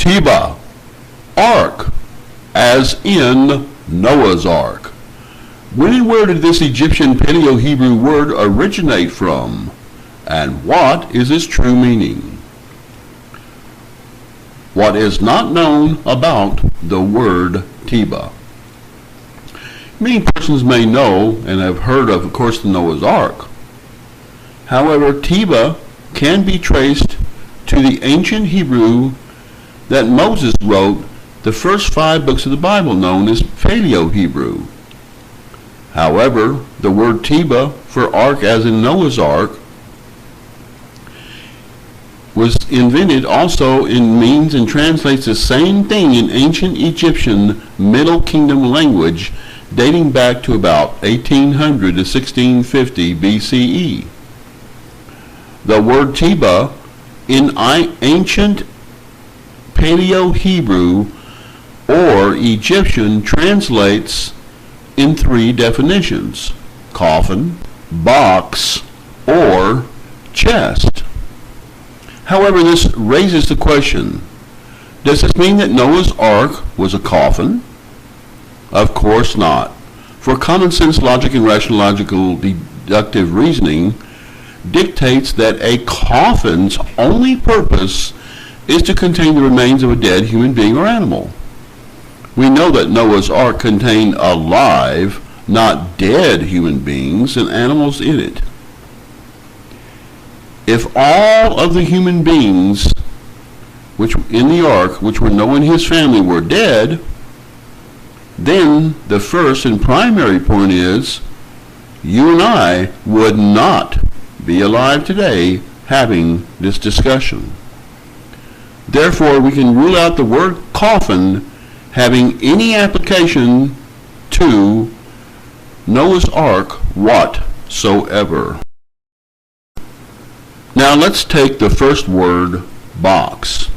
Tiba, ark, as in Noah's Ark. When and where did this Egyptian Paleo-Hebrew word originate from? And what is its true meaning? What is not known about the word Tiba? Many persons may know and have heard of course, the Noah's Ark. However, Tiba can be traced to the ancient Hebrew that Moses wrote the first 5 books of the Bible, known as Paleo-Hebrew. However, the word Tiba for ark, as in Noah's Ark, was invented also in means and translates the same thing in ancient Egyptian Middle Kingdom language dating back to about 1800 to 1650 BCE. The word Tiba in ancient Paleo-Hebrew or Egyptian translates in 3 definitions: coffin, box, or chest. However, this raises the question, does this mean that Noah's Ark was a coffin? Of course not. For common sense logic and rationalogical deductive reasoning dictates that a coffin's only purpose is to contain the remains of a dead human being or animal. We know that Noah's Ark contained alive, not dead human beings and animals in it. If all of the human beings which in the ark, which were Noah and his family, were dead, then the first and primary point is you and I would not be alive today having this discussion. Therefore, we can rule out the word coffin having any application to Noah's Ark whatsoever. Now let's take the first word, box.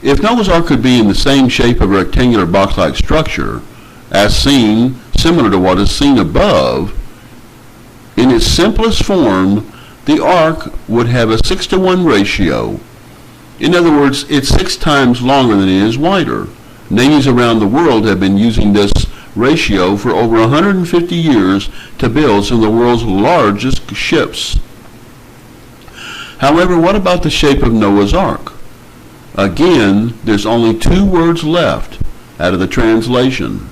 If Noah's Ark could be in the same shape of a rectangular box-like structure as seen, similar to what is seen above, in its simplest form, the ark would have a 6-to-1 ratio. In other words, it's 6 times longer than it is wider. Navies around the world have been using this ratio for over 150 years to build some of the world's largest ships. However, what about the shape of Noah's Ark? Again, there's only 2 words left out of the translation,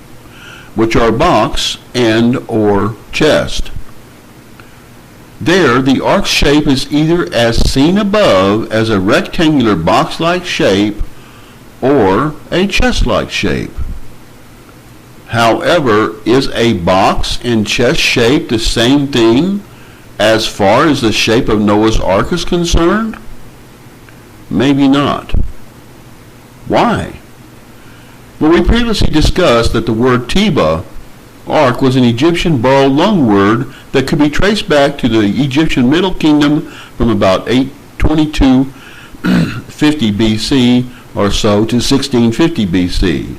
which are box and or chest. There, the ark's shape is either as seen above as a rectangular box-like shape or a chest-like shape. However, is a box and chest shape the same thing as far as the shape of Noah's Ark is concerned? Maybe not. Why? Well, we previously discussed that the word Tiba, ark, was an Egyptian borrowed loan word that could be traced back to the Egyptian Middle Kingdom from about 822-50 BC or so to 1650 BC.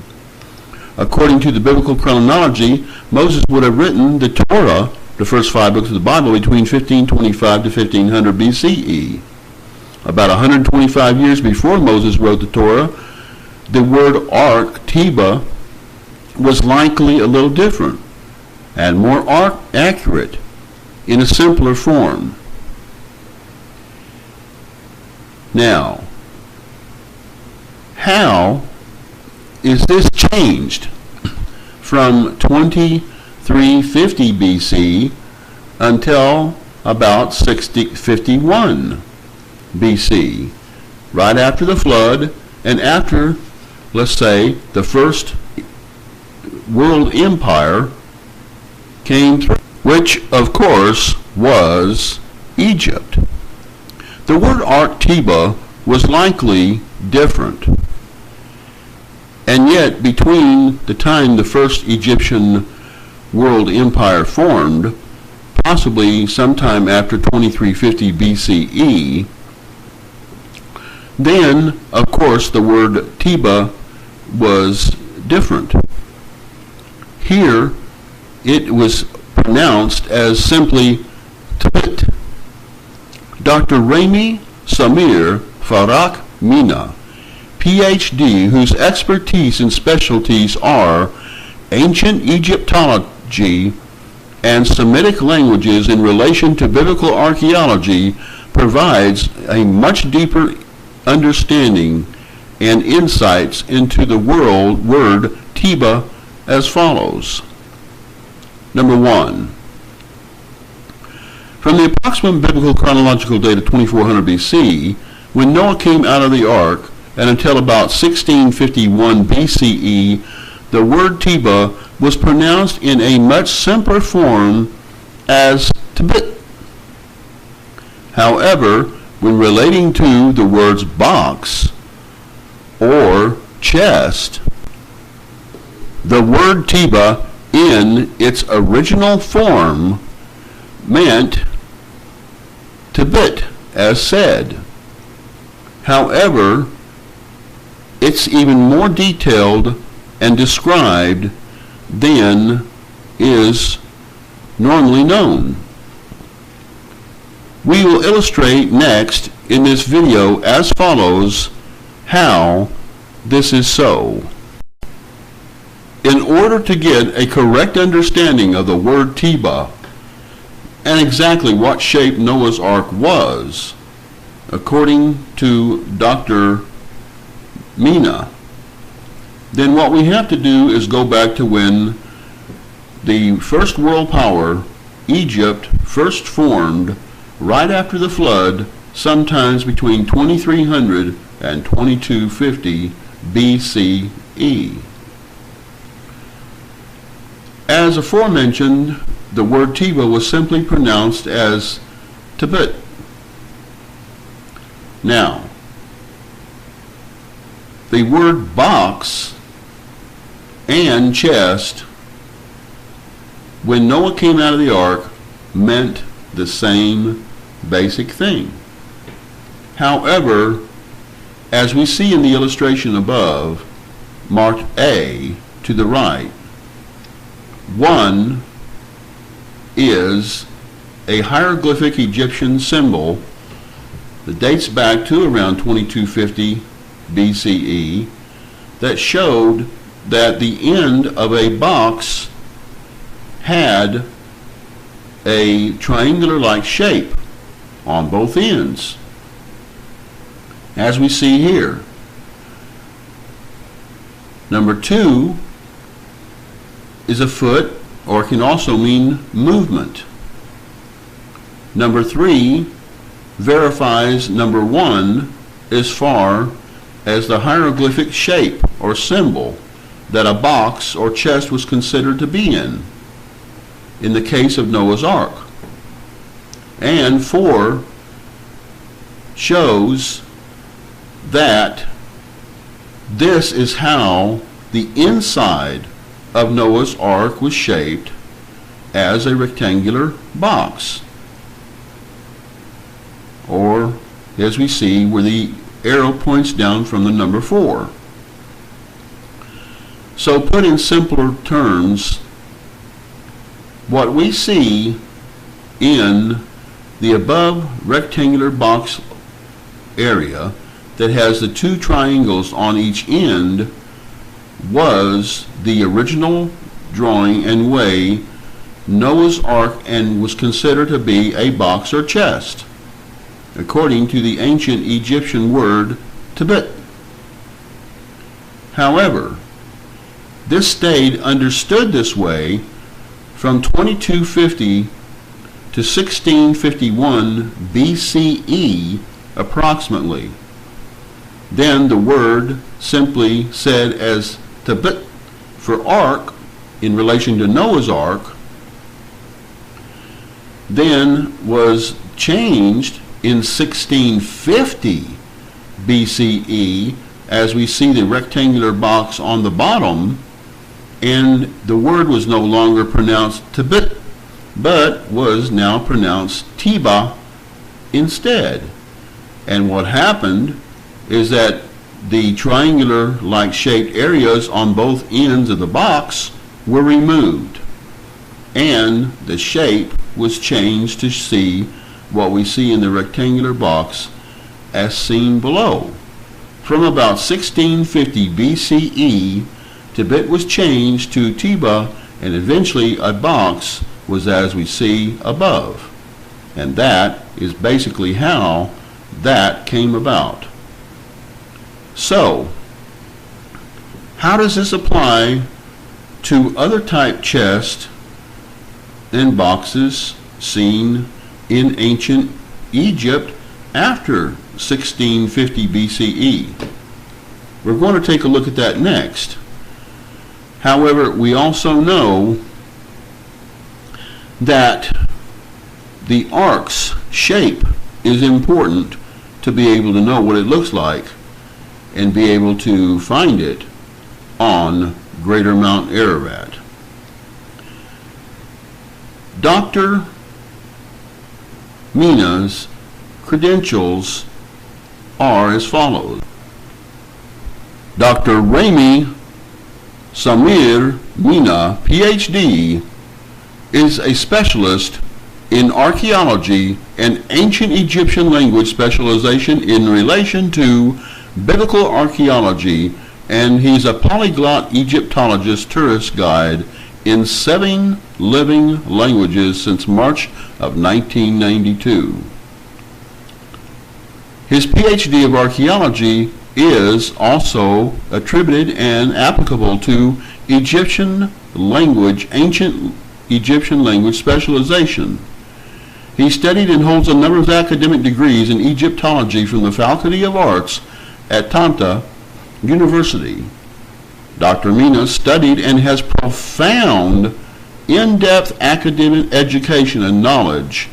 According to the biblical chronology, Moses would have written the Torah, the first 5 books of the Bible, between 1525 to 1500 BCE. About 125 years before Moses wrote the Torah, the word ark, Tiba, was likely a little different and more accurate in a simpler form. Now, how is this changed from 2350 BC until about 6051 BC, right after the flood and after, let's say, the first world empire came through, which of course was Egypt? The word ark, Tiba, was likely different. And yet, between the time the first Egyptian world empire formed, possibly sometime after 2350 BCE, then, of course, the word Tiba was different. Here, it was pronounced as simply Tbit. Dr. Rami Samir Farak Mina, Ph.D., whose expertise and specialties are ancient Egyptology and Semitic languages in relation to biblical archaeology, provides a much deeper understanding and insights into the word Teba as follows. Number 1. From the approximate biblical chronological date of 2400 BC, when Noah came out of the ark, and until about 1651 BCE, the word Teba was pronounced in a much simpler form as Tebet. However, when relating to the words box or chest, the word Teba in its original form meant Tebet, as said. However, it's even more detailed and described than is normally known. We will illustrate next in this video as follows how this is so. In order to get a correct understanding of the word Teba and exactly what shape Noah's Ark was, according to Dr. Mina, then what we have to do is go back to when the first world power, Egypt, first formed right after the flood, sometimes between 2300 and 2250 BCE. As aforementioned, the word Teba was simply pronounced as Tebet. Now, the word box and chest, when Noah came out of the ark, meant the same basic thing. However, as we see in the illustration above, marked A to the right, one is a hieroglyphic Egyptian symbol that dates back to around 2250 BCE that showed that the end of a box had a triangular-like shape on both ends, as we see here. Number 2 is a foot, or can also mean movement. Number 3 verifies number 1 as far as the hieroglyphic shape or symbol that a box or chest was considered to be in the case of Noah's Ark. And 4 shows that this is how the inside of Noah's Ark was shaped, as a rectangular box, or as we see where the arrow points down from the number 4. So put in simpler terms, what we see in the above rectangular box area that has the 2 triangles on each end was the original drawing and way Noah's Ark and was considered to be a box or chest, according to the ancient Egyptian word Tebet. However, this stayed understood this way from 2250 to 1651 BCE approximately. Then the word simply said as Tebet for ark in relation to Noah's Ark then was changed in 1650 BCE, as we see the rectangular box on the bottom, and the word was no longer pronounced Tebet, but was now pronounced Teba instead. And what happened is that the triangular-like shaped areas on both ends of the box were removed, and the shape was changed to see what we see in the rectangular box as seen below. From about 1650 BCE, Tibet was changed to Tiba, and eventually a box was as we see above. And that is basically how that came about. So, how does this apply to other type chests and boxes seen in ancient Egypt after 1650 BCE? We're going to take a look at that next. However, we also know that the ark's shape is important to be able to know what it looks like and be able to find it on Greater Mount Ararat. Dr. Mina's credentials are as follows. Dr. Rami Samir Mina, PhD, is a specialist in archaeology and ancient Egyptian language specialization in relation to biblical archaeology, and he's a polyglot Egyptologist tourist guide in 7 living languages since March of 1992. His PhD of archaeology is also attributed and applicable to Egyptian language, ancient Egyptian language specialization. He studied and holds a number of academic degrees in Egyptology from the Faculty of Arts at Tanta University. Dr. Mina studied and has profound, in-depth academic education and knowledge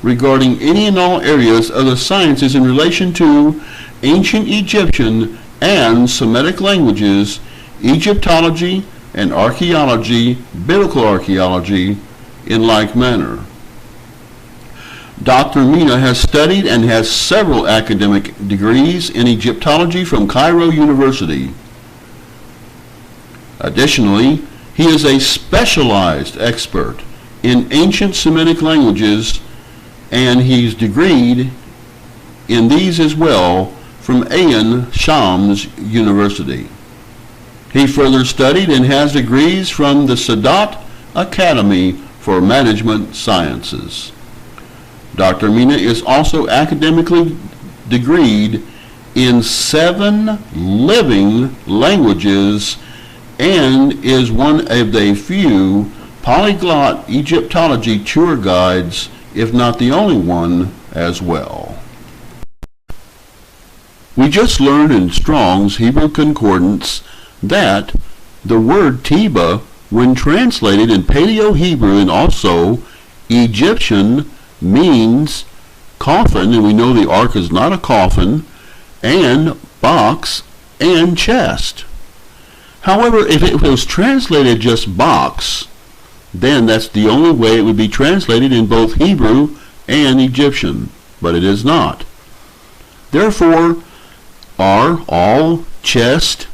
regarding any and all areas of the sciences in relation to ancient Egyptian and Semitic languages, Egyptology and archaeology, biblical archaeology, in like manner. Dr. Mina has studied and has several academic degrees in Egyptology from Cairo University. Additionally, he is a specialized expert in ancient Semitic languages, and he's degreed in these as well from Ain Shams University. He further studied and has degrees from the Sadat Academy for Management Sciences. Dr. Mina is also academically degreed in 7 living languages and is one of the few polyglot Egyptology tour guides, if not the only one, as well. We just learned in Strong's Hebrew Concordance that the word Tiba, when translated in Paleo-Hebrew and also Egyptian, means coffin, and we know the ark is not a coffin, and box and chest. However, if it was translated just box, then that's the only way it would be translated in both Hebrew and Egyptian, but it is not. Therefore, are all chest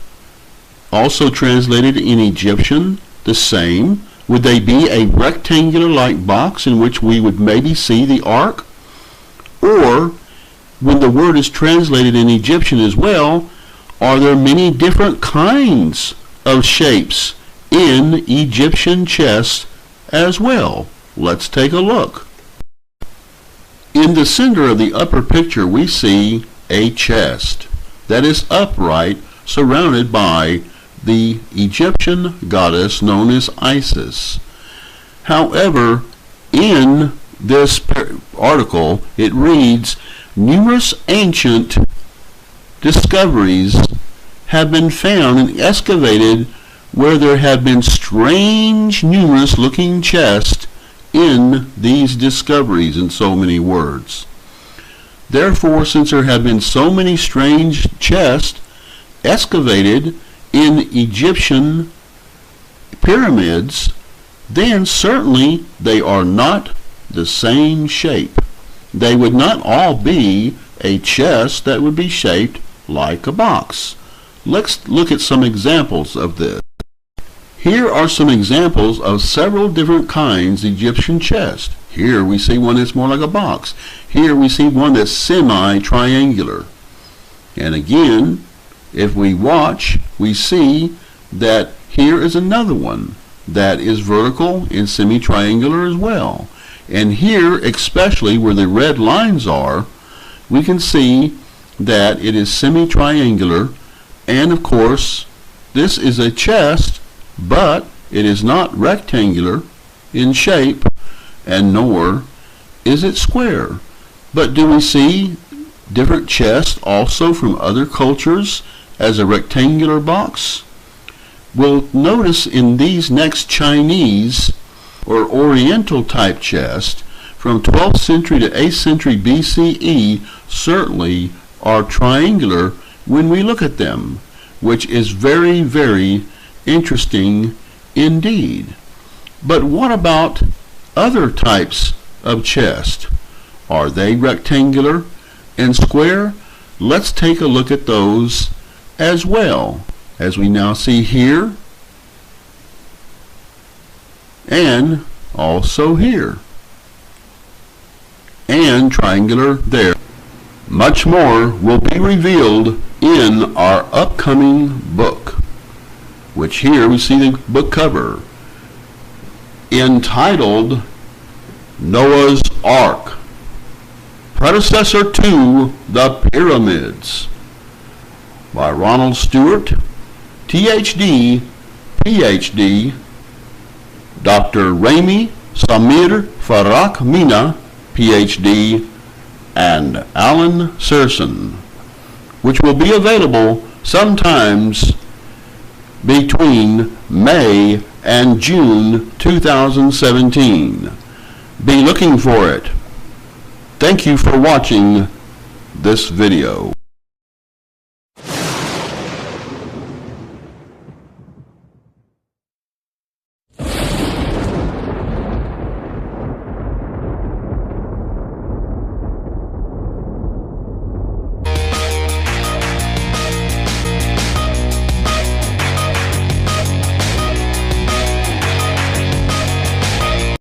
also translated in Egyptian the same? Would they be a rectangular-like box in which we would maybe see the ark? Or, when the word is translated in Egyptian as well, are there many different kinds of shapes in Egyptian chests as well? Let's take a look. In the center of the upper picture, we see a chest that is upright, surrounded by the Egyptian goddess known as Isis. However, in this article, it reads, numerous ancient discoveries have been found and excavated where there have been strange, numerous looking chests in these discoveries, in so many words. Therefore, since there have been so many strange chests excavated in Egyptian pyramids, then certainly they are not the same shape. They would not all be a chest that would be shaped like a box. Let's look at some examples of this. Here are some examples of several different kinds of Egyptian chest. Here we see one that's more like a box. Here we see one that's semi-triangular. And again, If we watch, we see that here is another one that is vertical and semi-triangular as well. And here, especially where the red lines are, we can see that it is semi-triangular, and of course this is a chest, but it is not rectangular in shape, and nor is it square. But do we see different chests also from other cultures as a rectangular box? We'll notice in these next Chinese or Oriental type chest from 12th century to 8th century BCE certainly are triangular when we look at them, which is very, very interesting indeed. But what about other types of chest? Are they rectangular and square? Let's take a look at those as well, as we now see here and also here, and triangular there. Much more will be revealed in our upcoming book, which here we see the book cover entitled Noah's Ark, predecessor to the pyramids, by Ronald Stewart, THD, PhD, Dr. Rami Samir Farak Mina, PhD, and Alan Serson, which will be available sometimes between May and June 2017. Be looking for it. Thank you for watching this video.